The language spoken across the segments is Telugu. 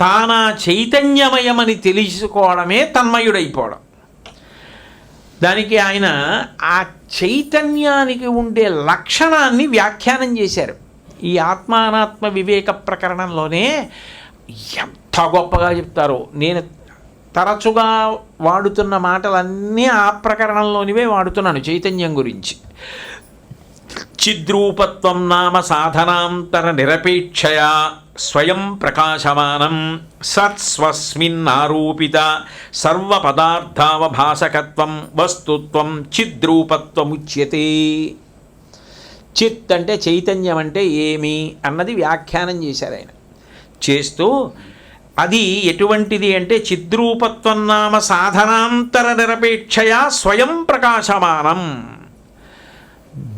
తానా చైతన్యమయమని తెలుసుకోవడమే తన్మయుడైపోవడం. దానికి ఆయన ఆ చైతన్యానికి ఉండే లక్షణాన్ని వ్యాఖ్యానం చేశారు. ఈ ఆత్మానాత్మ వివేక ప్రకరణంలోనే ఎంత గొప్పగా చెప్తారో. నేను తరచుగా వాడుతున్న మాటలన్నీ ఆ ప్రకరణంలోనివే వాడుతున్నాను చైతన్యం గురించి. చిద్రూపత్వం నామ సాధనాంతర నిరపేక్షయా స్వయం ప్రకాశమానం సత్స్వస్మిన్నారూపిత సర్వపదార్థావభాసకత్వం వస్తుత్వం చిద్రూపత్వముచ్యతే. చిత్ అంటే చైతన్యం అంటే ఏమి అన్నది వ్యాఖ్యానం చేశారు ఆయన. చేస్తూ అది ఎటువంటిది అంటే చిద్రూపత్వం నామ సాధనాంతర నిరపేక్షయా స్వయం ప్రకాశమానం.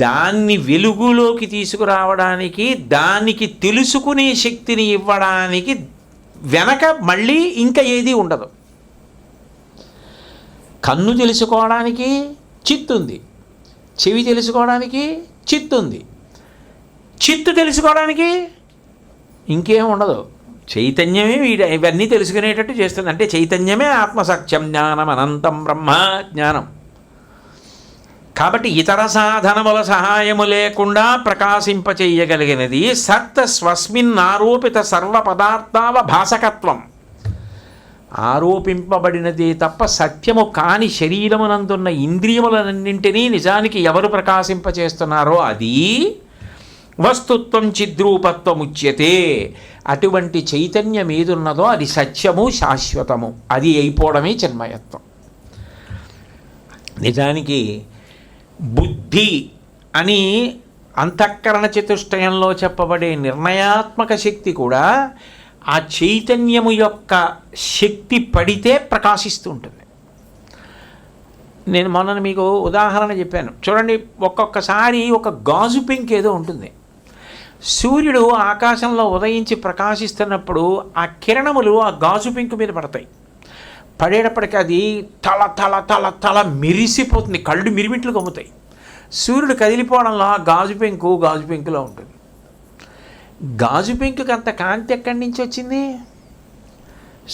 దాన్ని వెలుగులోకి తీసుకురావడానికి, దానికి తెలుసుకునే శక్తిని ఇవ్వడానికి వెనక మళ్ళీ ఇంకా ఏది ఉండదు. కన్ను తెలుసుకోవడానికి చిత్తుంది, చెవి తెలుసుకోవడానికి చిత్తుంది, చిత్తు తెలుసుకోవడానికి ఇంకేం ఉండదు. చైతన్యమే ఇవన్నీ తెలుసుకునేటట్టు చేస్తుంది. అంటే చైతన్యమే ఆత్మసత్యం జ్ఞానం అనంతం బ్రహ్మ జ్ఞానం. కాబట్టి ఇతర సాధనముల సహాయము లేకుండా ప్రకాశింపచేయగలిగినది సత్ స్వస్మిన్ ఆరోపిత సర్వ పదార్థావభాసకత్వం. ఆరోపింపబడినదే తప్ప సత్యము కాని శరీరమునందున్న ఇంద్రియములన్నింటినీ నిజానికి ఎవరు ప్రకాశింపచేస్తున్నారో అది వస్తుత్వం చిద్రూపత్వముచ్యతే. అటువంటి చైతన్యం ఏదున్నదో అది సత్యము శాశ్వతము. అది అయిపోవడమే చిన్మయత్వం. నిజానికి బుద్ధి అని అంతఃకరణ చతుష్టయంలో చెప్పబడే నిర్ణయాత్మక శక్తి కూడా ఆ చైతన్యము యొక్క శక్తి పడితే ప్రకాశిస్తూ ఉంటుంది. నేను మొన్న మీకు ఉదాహరణ చెప్పాను చూడండి. ఒక్కొక్కసారి ఒక గాజు పెంకు ఏదో ఉంటుంది. సూర్యుడు ఆకాశంలో ఉదయించి ప్రకాశిస్తున్నప్పుడు ఆ కిరణములు ఆ గాజు పెంకు మీద పడతాయి. పడేటప్పటికి అది తల తల తల తల మెరిసిపోతుంది, కళ్ళు మిరిమిట్లు కమ్ముతాయి. సూర్యుడు కదిలిపోవడంలో ఆ గాజు పెంకులో ఉంటుంది. గాజు పెంకుకి అంత కాంతి ఎక్కడి నుంచి వచ్చింది?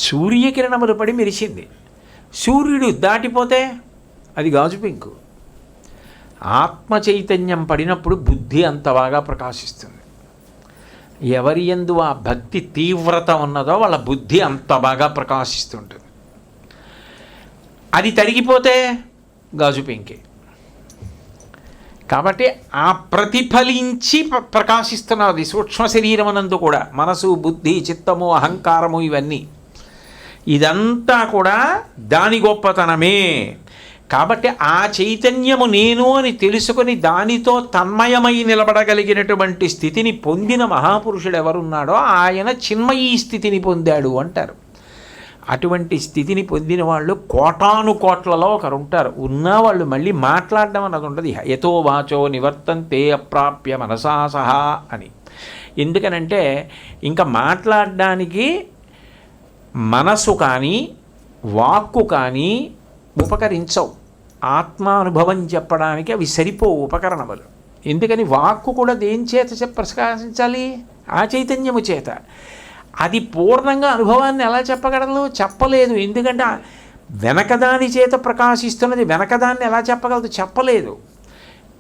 సూర్యకిరణములు పడి మెరిసింది. సూర్యుడు దాటిపోతే అది గాజు పెంకు. ఆత్మ చైతన్యం పడినప్పుడు బుద్ధి అంత బాగా ప్రకాశిస్తుంది. ఎవరి యందు ఆ భక్తి తీవ్రత ఉన్నదో వాళ్ళ బుద్ధి అంత బాగా ప్రకాశిస్తుంటుంది. అది తరిగిపోతే గాజు పెంకే. కాబట్టి ఆ ప్రతిఫలించి ప్రకాశిస్తున్నది సూక్ష్మ శరీరమునందు కూడా. మనసు, బుద్ధి, చిత్తము, అహంకారము ఇవన్నీ ఇదంతా కూడా దాని గొప్పతనమే. కాబట్టి ఆ చైతన్యము నేను అని తెలుసుకొని దానితో తన్మయమై నిలబడగలిగినటువంటి స్థితిని పొందిన మహాపురుషుడు ఎవరున్నాడో ఆయన చిన్మయీ స్థితిని పొందాడు అంటారు. అటువంటి స్థితిని పొందిన వాళ్ళు కోటాను కోట్లలో ఒకరు ఉంటారు. ఉన్నా వాళ్ళు మళ్ళీ మాట్లాడడం అన్నది ఉండదు. యతో వాచో నివర్తంతే అప్రాప్య మనసా సహా అని. ఎందుకనంటే ఇంకా మాట్లాడడానికి మనసు కానీ వాక్కు కానీ ఉపకరించవు. ఆత్మానుభవం చెప్పడానికి అవి సరిపోవు ఉపకరణములు. ఎందుకని వాక్కు కూడా దేని చేత ప్రకాశించాలి? ఆ చైతన్యము చేత. అది పూర్ణంగా అనుభవాన్ని ఎలా చెప్పగలదు? చెప్పలేదు. ఎందుకంటే వెనకదాని చేత ప్రకాశిస్తున్నది వెనకదాన్ని ఎలా చెప్పగలదు? చెప్పలేదు.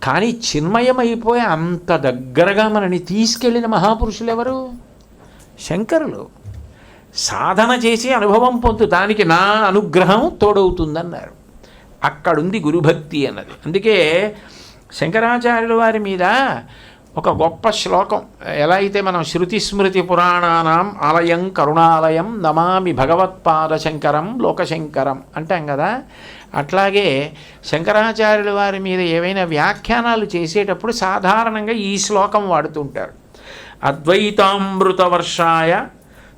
కానీ చిన్మయమైపోయి అంత దగ్గరగా మనని తీసుకెళ్ళిన మహాపురుషులు ఎవరు? శంకరులు. సాధన చేసి అనుభవం పొందు, దానికి నా అనుగ్రహం తోడవుతుందన్నారు. అక్కడుంది గురుభక్తి అన్నది. అందుకే శంకరాచార్యుల వారి మీద ఒక గొప్ప శ్లోకం. ఎలా అయితే మనం శృతి స్మృతి పురాణానాం ఆలయం కరుణాలయం నమామి భగవత్పాద శంకరం లోకశంకరం అంటాం కదా. అట్లాగే శంకరాచార్యుల వారి మీద ఏవైనా వ్యాఖ్యానాలు చేసేటప్పుడు సాధారణంగా ఈ శ్లోకం వాడుతుంటారు. అద్వైతామృత వర్షాయ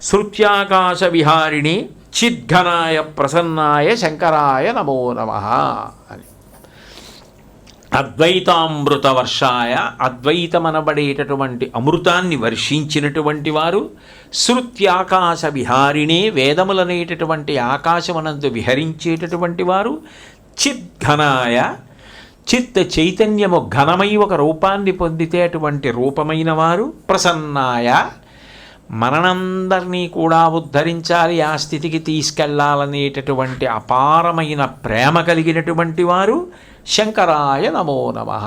శృత్యాకాశ విహారిణి చిద్ఘనాయ ప్రసన్నాయ శంకరాయ నమో నమః అని. అద్వైతామృత వర్షాయ, అద్వైతమనబడేటటువంటి అమృతాన్ని వర్షించినటువంటి వారు, శృత్యాకాశ విహారిణే, వేదములనేటటువంటి ఆకాశమనందు విహరించేటటువంటి వారు, చిద్ఘనాయ, చిత్త చైతన్యము ఘనమై ఒక రూపాన్ని పొందితే అటువంటి రూపమైన వారు, ప్రసన్నాయ, మనందరినీ కూడా ఉద్ధరించాలి, ఆ స్థితికి తీసుకెళ్లాలనేటటువంటి అపారమైన ప్రేమ కలిగినటువంటి వారు శంకరాయ నమో నమః.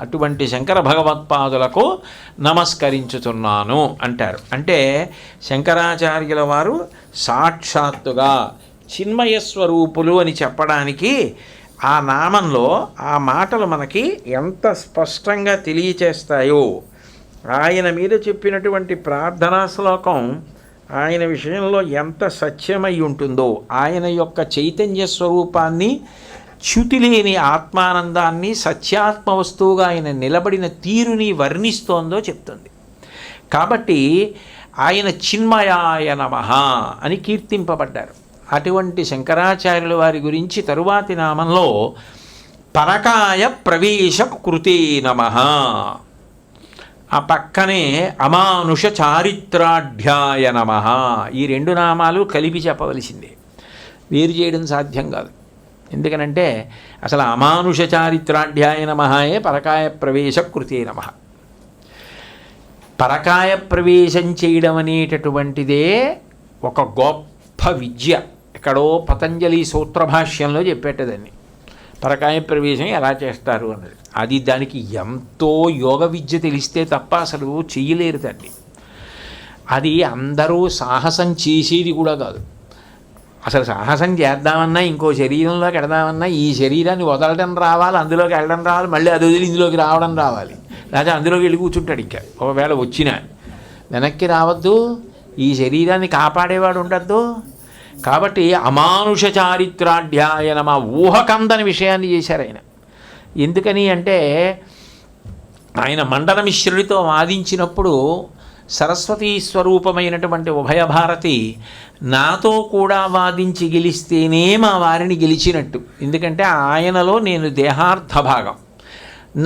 అటువంటి శంకర భగవత్పాదులకు నమస్కరించుతున్నాను అంటారు. అంటే శంకరాచార్యుల వారు సాక్షాత్తుగా చిన్మయ స్వరూపులు అని చెప్పడానికి ఆ నామంలో ఆ మాటలు మనకి ఎంత స్పష్టంగా తెలియచేస్తాయో. ఆయన మీద చెప్పినటువంటి ప్రార్థనా శ్లోకం ఆయన విషయంలో ఎంత సత్యమై ఉంటుందో, ఆయన యొక్క చైతన్య స్వరూపాన్ని, చ్యుతిలేని ఆత్మానందాన్ని, సత్యాత్మ వస్తువుగా ఆయన నిలబడిన తీరుని వర్ణిస్తోందో చెప్తుంది. కాబట్టి ఆయన చిన్మయాయ నమః అని కీర్తింపబడ్డారు. అటువంటి శంకరాచార్యుల వారి గురించి తరువాతి నామంలో పరకాయ ప్రవేశ కృతే నమః, ఆ పక్కనే అమానుష చారిత్రాఢ్యాయ నమః. ఈ రెండు నామాలు కలిపి చెప్పవలసిందే, వేరు చేయడం సాధ్యం కాదు. ఎందుకనంటే అసలు అమానుష చారిత్రాఢ్యాయ నమఃయే పరకాయ ప్రవేశ కృతే నమః. పరకాయ ప్రవేశం చేయడం అనేటటువంటిదే ఒక గొప్ప విద్య. ఎక్కడో పతంజలి సూత్రభాష్యంలో చెప్పేటదాన్ని పరకాయ ప్రవేశం ఎలా చేస్తారు అన్నది. అది దానికి ఎంతో యోగ విద్య తెలిస్తే తప్ప అసలు చెయ్యలేరు తండ్రి. అది అందరూ సాహసం చేసేది కూడా కాదు. అసలు సాహసం చేద్దామన్నా, ఇంకో శరీరంలోకి వెడదామన్నా ఈ శరీరాన్ని వదలడం రావాలి, అందులోకి వెళ్ళడం రావాలి, మళ్ళీ అది వదిలి ఇందులోకి రావడం రావాలి, లేకపోతే అందులోకి వెళ్ళి కూర్చుంటాడు. ఇంకా ఒకవేళ వచ్చినా వెనక్కి రావద్దు, ఈ శరీరాన్ని కాపాడేవాడు ఉండద్దు. కాబట్టి అమానుష చారిత్రాఢ్యాయ నమః ఊహకందని విషయాన్ని చేశారు ఆయన. ఎందుకని అంటే ఆయన మండన మిశ్రుడితో వాదించినప్పుడు సరస్వతీ స్వరూపమైనటువంటి ఉభయభారతి నాతో కూడా వాదించి గెలిస్తేనే మా వారిని గెలిచినట్టు. ఎందుకంటే ఆయనలో నేను దేహార్థ భాగం,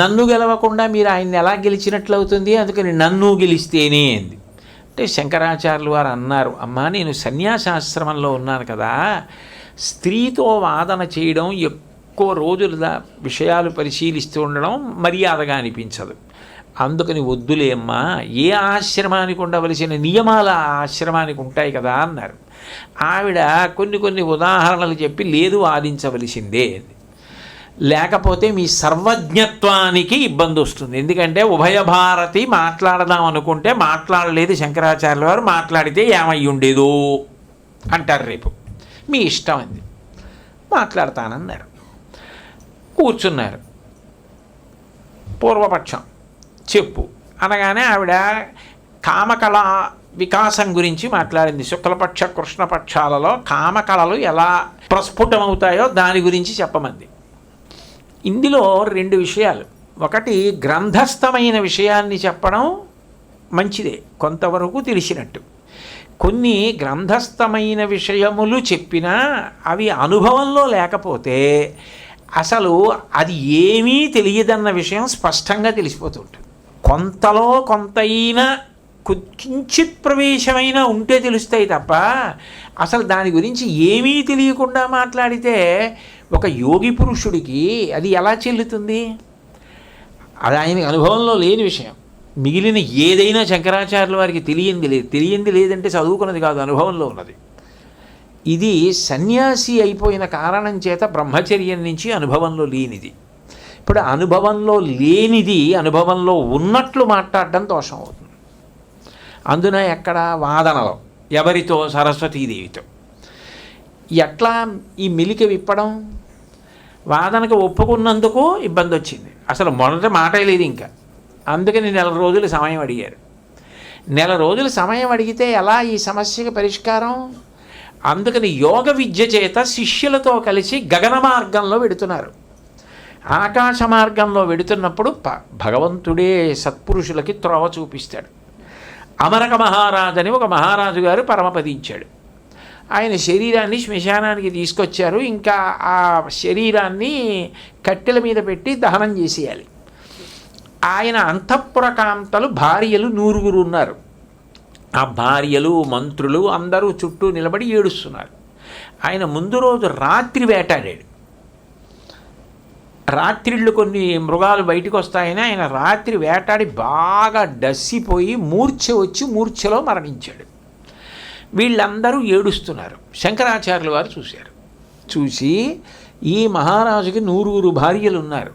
నన్ను గెలవకుండా మీరు ఆయన్ని ఎలా గెలిచినట్లు అవుతుంది, అందుకని నన్ను గెలిస్తేనే అంది. అంటే శంకరాచార్యులు వారు అన్నారు, అమ్మా నేను సన్యాసాశ్రమంలో ఉన్నాను కదా, స్త్రీతో వాదన చేయడం, ఎక్కువ రోజుల విషయాలు పరిశీలిస్తూ ఉండడం మర్యాదగా అనిపించదు. అందుకని వద్దులేమ్మా, ఏ ఆశ్రమానికి ఉండవలసిన నియమాలు ఆ ఆశ్రమానికి ఉంటాయి కదా అన్నారు. ఆవిడ కొన్ని ఉదాహరణలు చెప్పి లేదు వాదించవలసిందే, లేకపోతే మీ సర్వజ్ఞత్వానికి ఇబ్బంది వస్తుంది. ఎందుకంటే ఉభయ భారతి మాట్లాడదాం అనుకుంటే మాట్లాడలేదు శంకరాచార్యుల వారు, మాట్లాడితే ఏమై ఉండేదో అంటారు రేపు, మీ ఇష్టం అంది. మాట్లాడతానన్నారు. కూర్చున్నారు. పూర్వపక్షం చెప్పు అనగానే ఆవిడ కామకళ వికాసం గురించి మాట్లాడింది. శుక్లపక్ష కృష్ణపక్షాలలో కామకళలు ఎలా ప్రస్ఫుటమవుతాయో దాని గురించి చెప్పమంది. ఇందులో రెండు విషయాలు. ఒకటి, గ్రంథస్థమైన విషయాన్ని చెప్పడం మంచిదే, కొంతవరకు తెలిసినట్టు. కొన్ని గ్రంథస్థమైన విషయములు చెప్పినా అవి అనుభవంలో లేకపోతే అసలు అది ఏమీ తెలియదన్న విషయం స్పష్టంగా తెలిసిపోతుంటుంది. కొంతలో కొంతైనా కించిత్ ప్రవేశమైనా ఉంటే తెలుస్తాయి తప్ప అసలు దాని గురించి ఏమీ తెలియకుండా మాట్లాడితే ఒక యోగి పురుషుడికి అది ఎలా చెల్లుతుంది? అది ఆయనకి అనుభవంలో లేని విషయం. మిగిలిన ఏదైనా శంకరాచార్యుల వారికి తెలియంది లేదంటే చదువుకున్నది కాదు, అనుభవంలో ఉన్నది. ఇది సన్యాసి అయిపోయిన కారణం చేత బ్రహ్మచర్యం నుంచి అనుభవంలో లేనిది. ఇప్పుడు అనుభవంలో లేనిది అనుభవంలో ఉన్నట్లు మాట్లాడడం దోషం అవుతుంది. అందున ఎక్కడ వాదనలో ఎవరితో? సరస్వతీదేవితో. ఎట్లా ఈ మెలిక విప్పడం? వాదనకు ఒప్పుకున్నందుకు ఇబ్బంది వచ్చింది. అసలు మొదట మాటే లేదు ఇంకా. అందుకని 4 రోజులు సమయం అడిగారు. 4 రోజులు సమయం అడిగితే ఎలా ఈ సమస్యకి పరిష్కారం? అందుకని యోగ విద్య చేత శిష్యులతో కలిసి గగన మార్గంలో వెడుతున్నారు. ఆకాశ మార్గంలో వెడుతున్నప్పుడు భగవంతుడే సత్పురుషులకి త్రోవ చూపిస్తాడు. అమరక మహారాజు అని ఒక మహారాజు గారు పరమపదించాడు. ఆయన శరీరాన్ని శ్మశానానికి తీసుకొచ్చారు. ఇంకా ఆ శరీరాన్ని కట్టెల మీద పెట్టి దహనం చేసేయాలి. ఆయన అంతఃపురకాంతలు భార్యలు 9 ఉన్నారు. ఆ భార్యలు మంత్రులు అందరూ చుట్టూ నిలబడి ఏడుస్తున్నారు. ఆయన ముందు రోజు రాత్రి వేటాడాడు. రాత్రిళ్ళు కొన్ని మృగాలు బయటకు వస్తాయని ఆయన రాత్రి వేటాడి బాగా డస్సిపోయి మూర్ఛలో మరణించాడు. వీళ్ళందరూ ఏడుస్తున్నారు. శంకరాచార్యుల వారు చూశారు. చూసి ఈ మహారాజుకి 100 భార్యలు ఉన్నారు,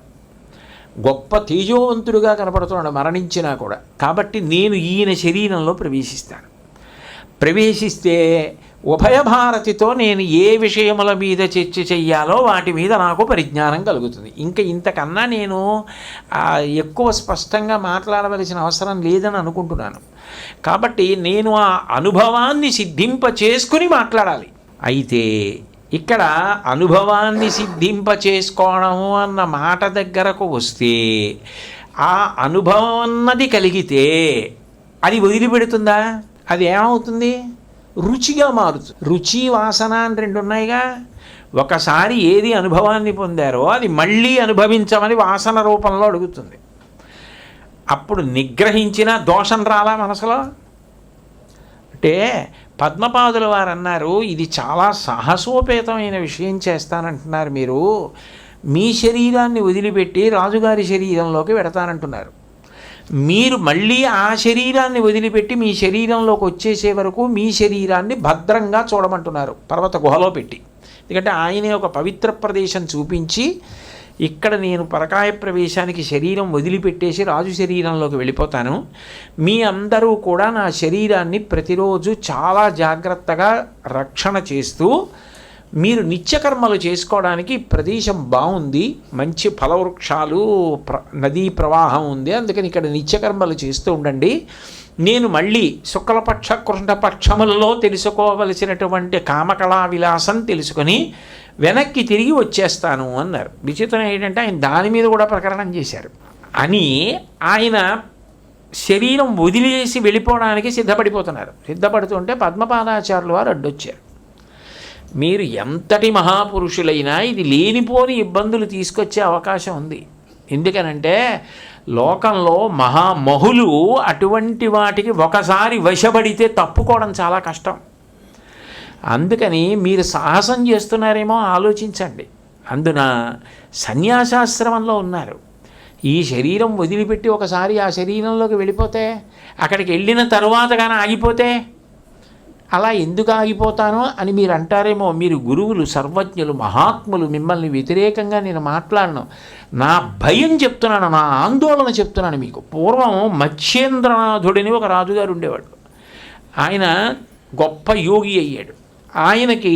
గొప్ప తేజోవంతుడుగా కనపడుతున్నాడు మరణించినా కూడా, కాబట్టి నేను ఈయన శరీరంలో ప్రవేశిస్తే ఉభయ భారతితో నేను ఏ విషయముల మీద చర్చ చెయ్యాలో వాటి మీద నాకు పరిజ్ఞానం కలుగుతుంది. ఇంకా ఇంతకన్నా నేను ఎక్కువ స్పష్టంగా మాట్లాడవలసిన అవసరం లేదని అనుకుంటున్నాను. కాబట్టి నేను ఆ అనుభవాన్ని సిద్ధింప చేసుకుని మాట్లాడాలి. అయితే ఇక్కడ అనుభవాన్ని సిద్ధింప చేసుకోవడము అన్న మాట దగ్గరకు వస్తే ఆ అనుభవం అన్నది కలిగితే అది వదిలిపెడుతుందా? అది ఏమవుతుంది? రుచిగా మారుతుంది. రుచి వాసన అని 2 ఉన్నాయిగా. ఒకసారి ఏది అనుభవాన్ని పొందారో అది మళ్ళీ అనుభవించమని వాసన రూపంలో అడుగుతుంది. అప్పుడు నిగ్రహించిన దోషం రాలా మనసులో? అంటే పద్మపాదుల వారు అన్నారు, ఇది చాలా సాహసోపేతమైన విషయం చేస్తానంటున్నారు మీరు, మీ శరీరాన్ని వదిలిపెట్టి రాజుగారి శరీరంలోకి పెడతానంటున్నారు. మీరు మళ్ళీ ఆ శరీరాన్ని వదిలిపెట్టి మీ శరీరంలోకి వచ్చేసే వరకు మీ శరీరాన్ని భద్రంగా చూడమంటున్నారు పర్వత గుహలో పెట్టి. ఎందుకంటే ఆయనే ఒక పవిత్ర ప్రదేశం చూపించి, ఇక్కడ నేను పరకాయ ప్రవేశానికి శరీరం వదిలిపెట్టేసి రాజు శరీరంలోకి వెళ్ళిపోతాను, మీ అందరూ కూడా నా శరీరాన్ని ప్రతిరోజు చాలా జాగ్రత్తగా రక్షణ చేస్తూ మీరు నిత్యకర్మలు చేసుకోవడానికి ప్రదేశం బాగుంది, మంచి ఫలవృక్షాలు నదీ ప్రవాహం ఉంది, అందుకని ఇక్కడ నిత్యకర్మలు చేస్తూ ఉండండి. నేను మళ్ళీ శుక్లపక్ష కృష్ణపక్షములలో తెలుసుకోవలసినటువంటి కామకళా విలాసం తెలుసుకొని వెనక్కి తిరిగి వచ్చేస్తాను అన్నారు. విచిత్రం ఏంటంటే ఆయన దాని మీద కూడా ప్రకరణం చేశారు. అని ఆయన శరీరం వదిలేసి వెళ్ళిపోవడానికి సిద్ధపడుతుంటే పద్మపాదాచార్యుల వారు అడ్డొచ్చారు. మీరు ఎంతటి మహాపురుషులైనా ఇది లేనిపోని ఇబ్బందులు తీసుకొచ్చే అవకాశం ఉంది. ఎందుకనంటే లోకంలో మహామహులు అటువంటి వాటికి ఒకసారి వశపడితే తప్పుకోవడం చాలా కష్టం. అందుకని మీరు సాహసం చేస్తున్నారేమో ఆలోచించండి. అందున సన్యాసాశ్రమంలో ఉన్నారు. ఈ శరీరం వదిలిపెట్టి ఒకసారి ఆ శరీరంలోకి వెళ్ళిపోతే, అక్కడికి వెళ్ళిన తరువాత కానీ ఆగిపోతే, అలా ఎందుకు ఆగిపోతానో అని మీరు అంటారేమో. మీరు గురువులు, సర్వజ్ఞులు, మహాత్ములు, మిమ్మల్ని వ్యతిరేకంగా నేను మాట్లాడను, నా భయం చెప్తున్నాను, నా ఆందోళన చెప్తున్నాను మీకు. పూర్వం మత్స్యేంద్రనాథుడిని ఒక రాజుగారు ఉండేవాడు. ఆయన గొప్ప యోగి అయ్యాడు. ఆయనకి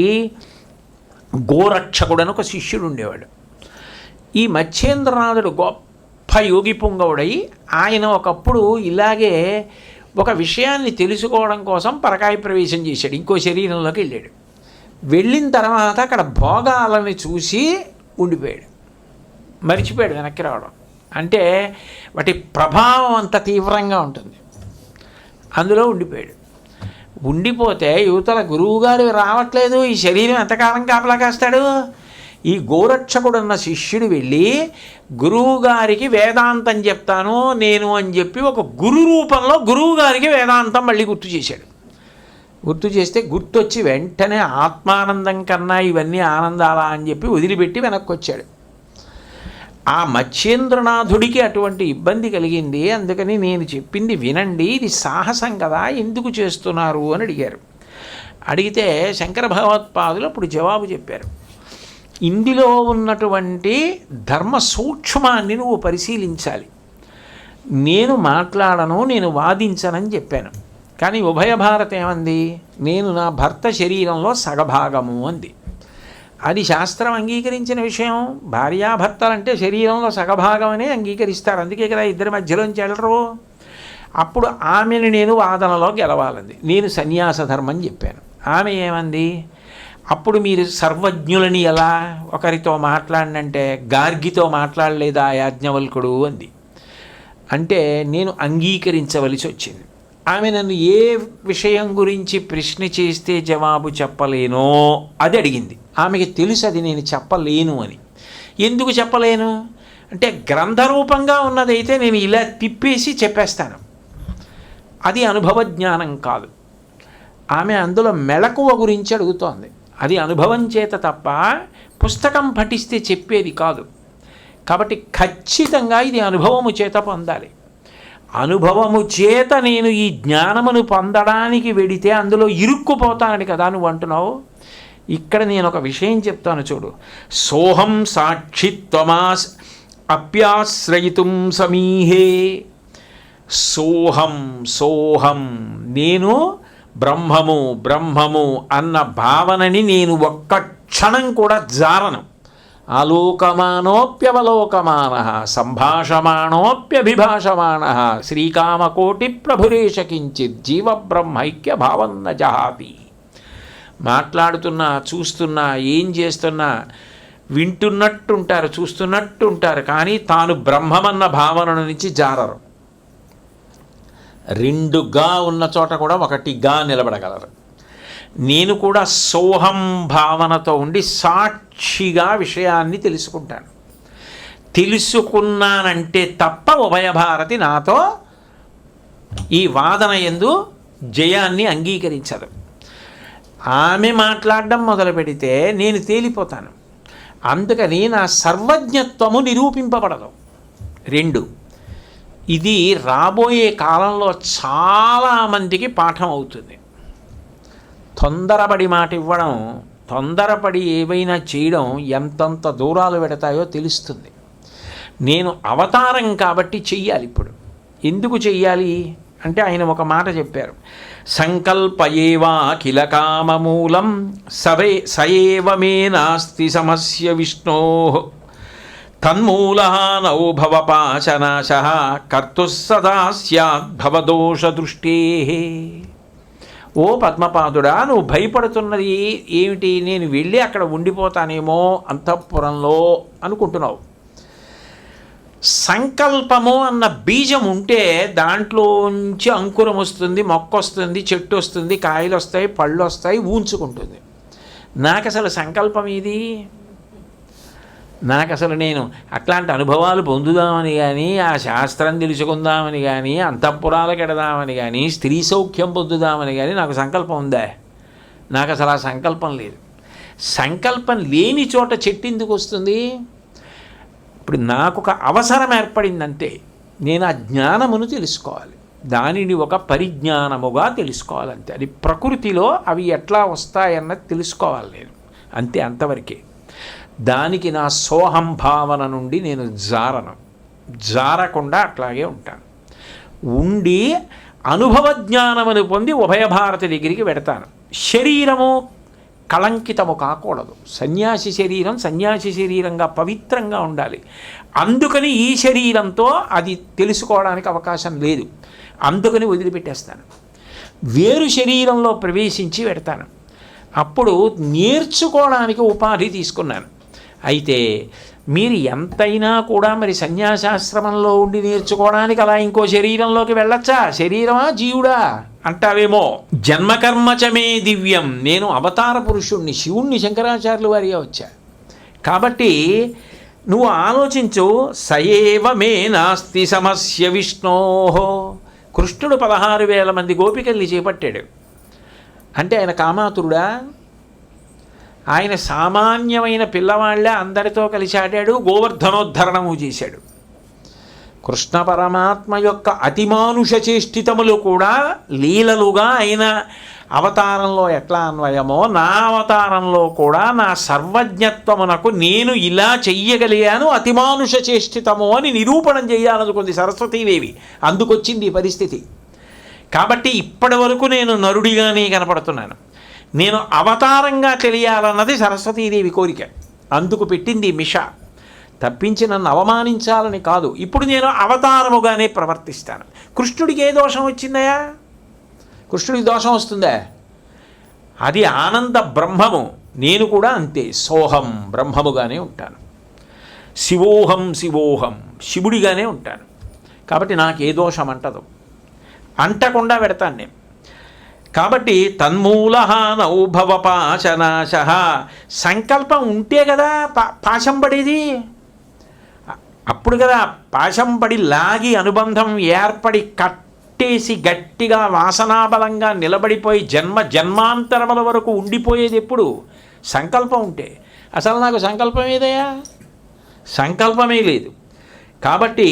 గోరక్షకుడని ఒక శిష్యుడు ఉండేవాడు. ఈ మత్స్యేంద్రనాథుడు గొప్ప యోగి పుంగవుడై ఆయన ఒకప్పుడు ఇలాగే ఒక విషయాన్ని తెలుసుకోవడం కోసం పరకాయ ప్రవేశం చేశాడు. ఇంకో శరీరంలోకి వెళ్ళాడు. వెళ్ళిన తర్వాత అక్కడ భోగాలని చూసి ఉండిపోయాడు, మరిచిపోయాడు వెనక్కి రావడం. అంటే వాటి ప్రభావం అంత తీవ్రంగా ఉంటుంది. అందులో ఉండిపోతే యువతల గురువుగారు రావట్లేదు, ఈ శరీరం ఎంతకాలం కాపలా కాస్తాడు? ఈ గోరక్షకుడున్న శిష్యుడు వెళ్ళి గురువుగారికి వేదాంతం చెప్తాను నేను అని చెప్పి ఒక గురు రూపంలో గురువుగారికి వేదాంతం మళ్ళీ గుర్తు చేస్తే గుర్తొచ్చి వెంటనే ఆత్మానందం కన్నా ఇవన్నీ ఆనందాలా అని చెప్పి వదిలిపెట్టి వెనక్కి వచ్చాడు. ఆ మత్స్యేంద్రనాథుడికి అటువంటి ఇబ్బంది కలిగింది. అందుకని నేను చెప్పింది వినండి, ఇది సాహసం కదా, ఎందుకు చేస్తున్నారు అని అడిగారు. అడిగితే శంకర భగవత్పాదులు అప్పుడు జవాబు చెప్పారు. ఇందులో ఉన్నటువంటి ధర్మ సూక్ష్మాన్ని నువ్వు పరిశీలించాలి. నేను మాట్లాడను, నేను వాదించనని చెప్పాను. కానీ ఉభయ భారత ఏమంది? నేను నా భర్త శరీరంలో సగభాగము అంది. అది శాస్త్రం అంగీకరించిన విషయం. భార్యాభర్తలంటే శరీరంలో సగభాగం అనే అంగీకరిస్తారు. అందుకే కదా ఇద్దరి మధ్యలోంచి వెళ్ళరు. అప్పుడు ఆమెను నేను వాదనలో గెలవాలంది. నేను సన్యాస ధర్మం చెప్పాను. ఆమె ఏమంది? అప్పుడు మీరు సర్వజ్ఞులని ఎలా ఒకరితో మాట్లాడినంటే గార్గితో మాట్లాడలేదా యాజ్ఞవల్కుడు అంది. అంటే నేను అంగీకరించవలసి వచ్చింది. ఆమె నన్ను ఏ విషయం గురించి ప్రశ్న చేస్తే జవాబు చెప్పలేనో అది అడిగింది. ఆమెకి తెలుసు అది నేను చెప్పలేను అని. ఎందుకు చెప్పలేను అంటే గ్రంథరూపంగా ఉన్నదైతే నేను ఇలా తిప్పేసి చెప్పేస్తాను, అది అనుభవ జ్ఞానం కాదు. ఆమె అందులో మెళకువ గురించి అడుగుతోంది. అది అనుభవం చేత తప్ప పుస్తకం పఠిస్తే చెప్పేది కాదు. కాబట్టి ఖచ్చితంగా ఇది అనుభవము చేత పొందాలి. అనుభవము చేత నేను ఈ జ్ఞానమును పొందడానికి వెడితే అందులో ఇరుక్కుపోతానని కదా నువ్వు అంటున్నావు. ఇక్కడ నేను ఒక విషయం చెప్తాను చూడు. సోహం సాక్షిత్వమాస్ అప్యాశ్రయితుం సమీహే. సోహం సోహం నేను బ్రహ్మము అన్న భావనని నేను ఒక్క క్షణం కూడా జారను. ఆలోకమానోప్యవలోకమాన సంభాషమాణోప్యభిభాషమాణ శ్రీకామకోటి ప్రభురేష కించిత్ జీవబ్రహ్మైక్య భావన్న జహాతి. మాట్లాడుతున్నా, చూస్తున్నా, ఏం చేస్తున్నా వింటున్నట్టుంటారు, చూస్తున్నట్టుంటారు, కానీ తాను బ్రహ్మమన్న భావన నుంచి జారరు. రెండుగా ఉన్న చోట కూడా ఒకటిగా నిలబడగలరు. నేను కూడా సోహం భావనతో ఉండి సాక్షిగా విషయాన్ని తెలుసుకుంటాను. తెలుసుకున్నానంటే తప్ప ఉభయభారతి నాతో ఈ వాదన యందు జయాన్ని అంగీకరించదు. ఆమె మాట్లాడడం మొదలు పెడితే నేను తేలిపోతాను. అందుకని నా సర్వజ్ఞత్వము నిరూపింపబడదు. రెండు, ఇది రాబోయే కాలంలో చాలామందికి పాఠం అవుతుంది. తొందరపడి మాట ఇవ్వడం, తొందరపడి ఏవైనా చేయడం ఎంతంత దూరాలు పెడతాయో తెలుస్తుంది. నేను అవతారం కాబట్టి చెయ్యాలి. ఇప్పుడు ఎందుకు చెయ్యాలి అంటే ఆయన ఒక మాట చెప్పారు. సంకల్పయేవా కిల కామమూలం సయేవ మే నాస్తి సమస్య విష్ణో తన్మూల నౌ భవపాశనాశ కర్తుః సదా స్యాద్భవదోష దృష్టే. ఓ పద్మపాదుడా, నువ్వు భయపడుతున్నది ఏమిటి? నేను వెళ్ళి అక్కడ ఉండిపోతానేమో అంతఃపురంలో అనుకుంటున్నావు. సంకల్పము అన్న బీజం ఉంటే దాంట్లోంచి అంకురం వస్తుంది, మొక్క వస్తుంది, చెట్టు వస్తుంది, కాయలు వస్తాయి, పళ్ళు వస్తాయి, ఊంచుకుంటుంది. నాకు అసలు సంకల్పం ఇది, నాకు అసలు నేను అట్లాంటి అనుభవాలు పొందుదామని కానీ, ఆ శాస్త్రం తెలుసుకుందామని కానీ, అంతఃపురాలకు ఎడదామని కానీ, స్త్రీ సౌఖ్యం పొందుదామని కానీ నాకు సంకల్పం ఉందా? నాకు అసలు ఆ సంకల్పం లేదు. సంకల్పం లేని చోట చెట్టు ఎందుకు వస్తుంది? ఇప్పుడు నాకు ఒక అవసరం ఏర్పడిందంటే నేను ఆ జ్ఞానమును తెలుసుకోవాలి, దానిని ఒక పరిజ్ఞానముగా తెలుసుకోవాలంతే. అది ప్రకృతిలో అవి ఎట్లా వస్తాయన్నది తెలుసుకోవాలి నేను, అంతే, అంతవరకే. దానికి నా సోహం భావన నుండి నేను జారకుండా అట్లాగే ఉంటాను. ఉండి అనుభవ జ్ఞానమును పొంది ఉభయభారతి దగ్గరికి వెడతాను. శరీరము కళంకితము కాకూడదు. సన్యాసి శరీరం సన్యాసి శరీరంగా పవిత్రంగా ఉండాలి. అందుకని ఈ శరీరంతో అది తెలుసుకోవడానికి అవకాశం లేదు. అందుకని వదిలిపెట్టేస్తాను. వేరు శరీరంలో ప్రవేశించి పెడతాను. అప్పుడు నేర్చుకోవడానికి ఉపాధి తీసుకున్నాను. అయితే మీరు ఎంతైనా కూడా మరి సన్యాసాశ్రమంలో ఉండి నేర్చుకోవడానికి అలా ఇంకో శరీరంలోకి వెళ్ళొచ్చా? శరీరమా జీవుడా అంటావేమో. జన్మకర్మచమే దివ్యం. నేను అవతార పురుషుణ్ణి, శివుణ్ణి, శంకరాచార్యులు వారిగా వచ్చా. కాబట్టి నువ్వు ఆలోచించు. సయేవ మే నాస్తి సమస్య విష్ణోహో. కృష్ణుడు 16,000 మంది గోపికల్ని చేపట్టాడు అంటే ఆయన కామాతురుడా? ఆయన సామాన్యమైన పిల్లవాళ్లే అందరితో కలిసి ఆడాడు, గోవర్ధనోద్ధరణము చేశాడు. కృష్ణ పరమాత్మ యొక్క అతిమానుష చేష్టితములు కూడా లీలలుగా ఆయన అవతారంలో ఎట్లా అన్వయమో, నా అవతారంలో కూడా నా సర్వజ్ఞత్వమునకు నేను ఇలా చెయ్యగలిగాను అతిమానుష చేష్టితము అని నిరూపణం చేయాలనుకుంది సరస్వతీదేవి. అందుకొచ్చింది ఈ పరిస్థితి. కాబట్టి ఇప్పటి వరకు నేను నరుడిగానే కనపడుతున్నాను. నేను అవతారంగా తెలియాలన్నది సరస్వతీదేవి కోరిక. అందుకు పెట్టింది మిష, తప్పించి నన్ను అవమానించాలని కాదు. ఇప్పుడు నేను అవతారముగానే ప్రవర్తిస్తాను. కృష్ణుడికి ఏ దోషం వచ్చిందయా? కృష్ణుడికి దోషం వస్తుందా? అది ఆనంద బ్రహ్మము. నేను కూడా అంతే, సోహం బ్రహ్మముగానే ఉంటాను. శివోహం శివోహం శివుడిగానే ఉంటాను. కాబట్టి నాకు ఏ దోషం అంటదు, అంటకుండా పెడతాను నేను. కాబట్టి తన్మూల నౌ భవ పాశనాశ. సంకల్పం ఉంటే కదా పాశం పడేది. అప్పుడు కదా పాశం పడి లాగి అనుబంధం ఏర్పడి కట్టేసి గట్టిగా వాసనాబలంగా నిలబడిపోయి జన్మాంతరముల వరకు ఉండిపోయేది ఎప్పుడు? సంకల్పం ఉంటే. అసలు నాకు సంకల్పం ఏదయ్యా? సంకల్పమే లేదు. కాబట్టి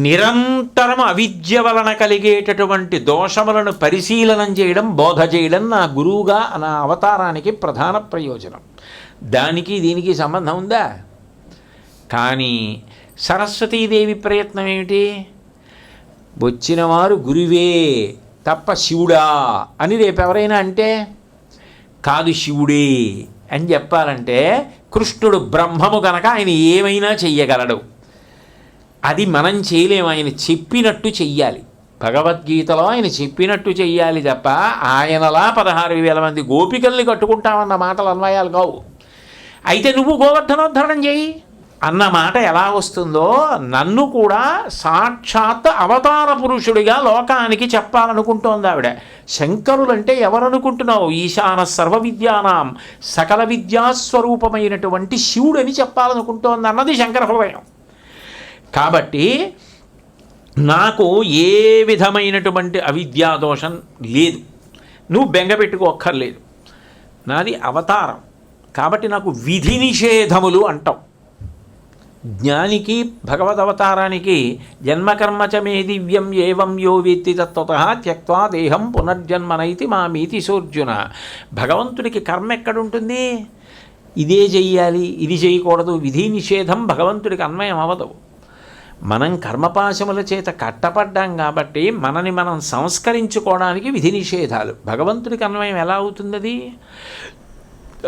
నిరంతరం అవిద్య వలన కలిగేటటువంటి దోషములను పరిశీలనం చేయడం, బోధ చేయడం నా గురువుగా నా అవతారానికి ప్రధాన ప్రయోజనం. దానికి దీనికి సంబంధం ఉందా? కానీ సరస్వతీదేవి ప్రయత్నం ఏమిటి? వచ్చినవారు గురువే తప్ప శివుడా అని రేపు ఎవరైనా అంటే, కాదు శివుడే అని చెప్పాలంటే కృష్ణుడు బ్రహ్మము కనుక ఆయన ఏమైనా చెయ్యగలడు. అది మనం చేయలేము. ఆయన చెప్పినట్టు చెయ్యాలి. భగవద్గీతలో ఆయన చెప్పినట్టు చెయ్యాలి తప్ప ఆయనలా 16,000 మంది గోపికల్ని కట్టుకుంటామన్న మాటలు అన్వయాలు కావు. అయితే నువ్వు గోవర్ధనోద్ధరణం చేయి అన్న మాట ఎలా వస్తుందో, నన్ను కూడా సాక్షాత్ అవతార పురుషుడిగా లోకానికి చెప్పాలనుకుంటోంది ఆవిడ. శంకరులంటే ఎవరనుకుంటున్నావు? ఈశాన సర్వ విద్యానాం సకల విద్యాస్వరూపమైనటువంటి శివుడని చెప్పాలనుకుంటోంది అన్నది శంకర హృదయం. కాబట్టి నాకు ఏ విధమైనటువంటి అవిద్యాదోషం లేదు. నువ్వు బెంగపెట్టుకోక్కర్లేదు. నాది అవతారం కాబట్టి నాకు విధి నిషేధములు అంటాం. జ్ఞానికి భగవదవతారానికి జన్మకర్మచమే దివ్యం ఏవం యో వేత్తి తత్వతః త్యక్త్వా దేహం పునర్జన్మనైతి మామీతి సోర్జున. భగవంతుడికి కర్మ ఎక్కడుంటుంది? ఇదే చెయ్యాలి, ఇది చేయకూడదు. విధి నిషేధం భగవంతుడికి అన్వయం అవ్వదు. మనం కర్మపాశముల చేత కట్టపడ్డాం కాబట్టి మనని మనం సంస్కరించుకోవడానికి విధి నిషేధాలు. భగవంతుడికి అన్వయం ఎలా అవుతుంది?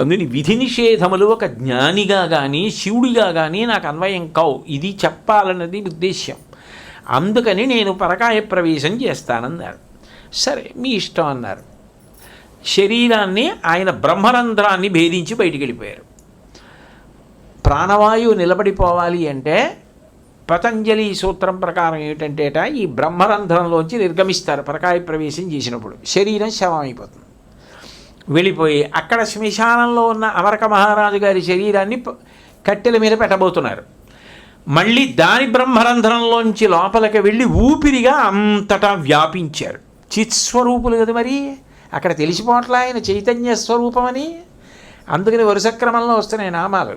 అందుని విధి నిషేధములు ఒక జ్ఞానిగా కానీ శివుడిగా కానీ నాకు అన్వయం కావు. ఇది చెప్పాలన్నది ఉద్దేశ్యం. అందుకని నేను పరకాయ ప్రవేశం చేస్తానన్నారు. సరే మీ ఇష్టం అన్నారు. శరీరాన్ని ఆయన బ్రహ్మరంధ్రాన్ని భేదించి బయటికి వెళ్ళిపోయారు. ప్రాణవాయువు నిలబడిపోవాలి అంటే పతంజలి సూత్రం ప్రకారం ఏమిటంటేట ఈ బ్రహ్మరంధ్రంలోంచి నిర్గమిస్తారు. పరకాయ ప్రవేశం చేసినప్పుడు శరీరం శవం అయిపోతుంది. వెళ్ళిపోయి అక్కడ శ్మశానంలో ఉన్న అమరక మహారాజు గారి శరీరాన్ని కట్టెల మీద పెట్టబోతున్నారు. మళ్ళీ దాని బ్రహ్మరంధ్రంలోంచి లోపలికి వెళ్ళి ఊపిరిగా అంతటా వ్యాపించారు. చిత్స్వరూపులు కదా మరి, అక్కడ తెలిసిపోవట్లా ఆయన చైతన్య స్వరూపమని. అందుకని వరుస క్రమంలో వస్తున్నాయి నామాలు.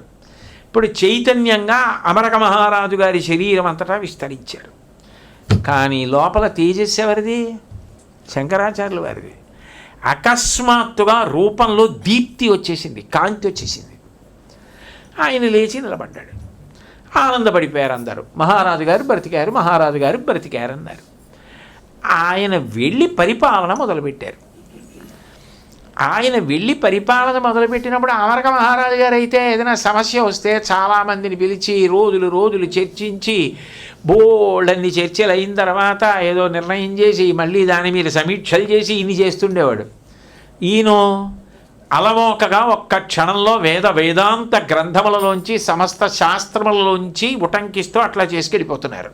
ఇప్పుడు చైతన్యంగా అమరక మహారాజు గారి శరీరం అంతటా విస్తరించారు. కానీ లోపల తేజస్సు ఎవరిది? శంకరాచార్యుల వారిది. అకస్మాత్తుగా రూపంలో దీప్తి వచ్చేసింది, కాంతి వచ్చేసింది. ఆయన లేచి నిలబడ్డాడు. ఆనందపడిపోయారు అందరూ. మహారాజు గారు బ్రతికారు, మహారాజు గారు బ్రతికారు అన్నారు. ఆయన వెళ్ళి పరిపాలన మొదలుపెట్టారు. ఆయన వెళ్ళి పరిపాలన మొదలుపెట్టినప్పుడు అమరక మహారాజు గారు అయితే ఏదైనా సమస్య వస్తే చాలామందిని పిలిచి రోజులు చర్చించి బోల్డన్ని చర్చలు అయిన తర్వాత ఏదో నిర్ణయం చేసి మళ్ళీ దాని మీద సమీక్షలు చేసి ఇన్ని చేస్తుండేవాడు. ఈయన అలవోకగా ఒక్క క్షణంలో వేదాంత గ్రంథములలోంచి సమస్త శాస్త్రములలోంచి ఉటంకిస్తూ అట్లా చేసుకెళ్ళిపోతున్నారు.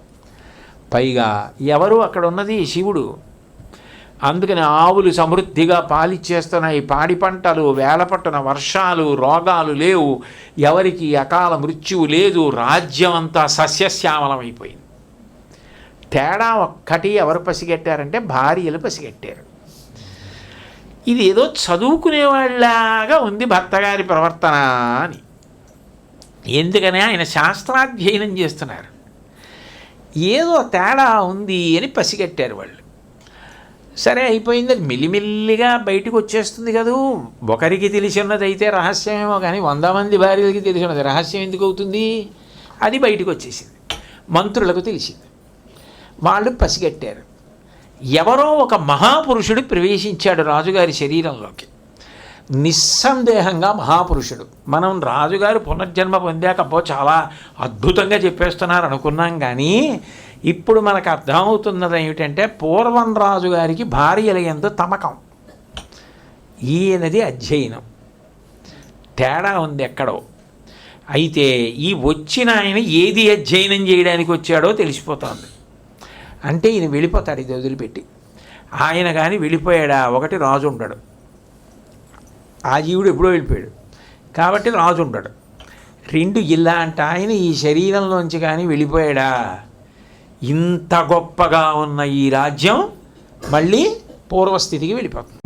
పైగా ఎవరు అక్కడ ఉన్నది? శివుడు. అందుకని ఆవులు సమృద్ధిగా పాలిచ్చేస్తున్నాయి, పాడి పంటలు, వేలపట్టున వర్షాలు, రోగాలు లేవు, ఎవరికి అకాల మృత్యువు లేదు, రాజ్యం అంతా సస్యశ్యామలమైపోయింది. తేడా ఒక్కటి ఎవరు పసిగట్టారంటే భార్యలు పసిగట్టారు. ఇది ఏదో చదువుకునేవాళ్ళలాగా ఉంది భర్తగారి ప్రవర్తన అని. ఎందుకని ఆయన శాస్త్రాధ్యయనం చేస్తున్నారు. ఏదో తేడా ఉంది అని పసిగట్టారు వాళ్ళు. సరే అయిపోయింది. అది మెల్లిమెల్లిగా బయటకు వచ్చేస్తుంది కదూ. ఒకరికి తెలిసినదైతే రహస్యమేమో కానీ 100 మంది భార్యలకి తెలిసినది రహస్యం ఎందుకు అవుతుంది? అది బయటకు వచ్చేసింది. మంత్రులకు తెలిసింది. వాళ్ళు పసిగట్టారు. ఎవరో ఒక మహాపురుషుడు ప్రవేశించాడు రాజుగారి శరీరంలోకి. నిస్సందేహంగా మహాపురుషుడు. మనం రాజుగారు పునర్జన్మ పొందాకపో చాలా అద్భుతంగా చెప్పేస్తున్నారు అనుకున్నాం. కానీ ఇప్పుడు మనకు అర్థమవుతున్నది ఏమిటంటే పూర్వం రాజుగారికి భార్యల యందు తమకం, ఈయనది అధ్యయనం. తేడా ఉంది ఎక్కడో. అయితే ఈ వచ్చిన ఆయన ఏది అధ్యయనం చేయడానికి వచ్చాడో తెలిసిపోతుంది. అంటే ఈయన వెళ్ళిపోతాడు ఇది వదిలిపెట్టి. ఆయన కానీ వెళ్ళిపోయాడా? ఒకటి రాజు ఉండడు, ఆ జీవుడు ఎప్పుడో వెళ్ళిపోయాడు కాబట్టి రాజు ఉండడు. 2 ఇలాంటి ఆయన ఈ శరీరంలోంచి కానీ వెళ్ళిపోయాడా, ఇంత గొప్పగా ఉన్న ఈ రాజ్యం మళ్ళీ పూర్వస్థితికి వెళ్ళిపోతుంది.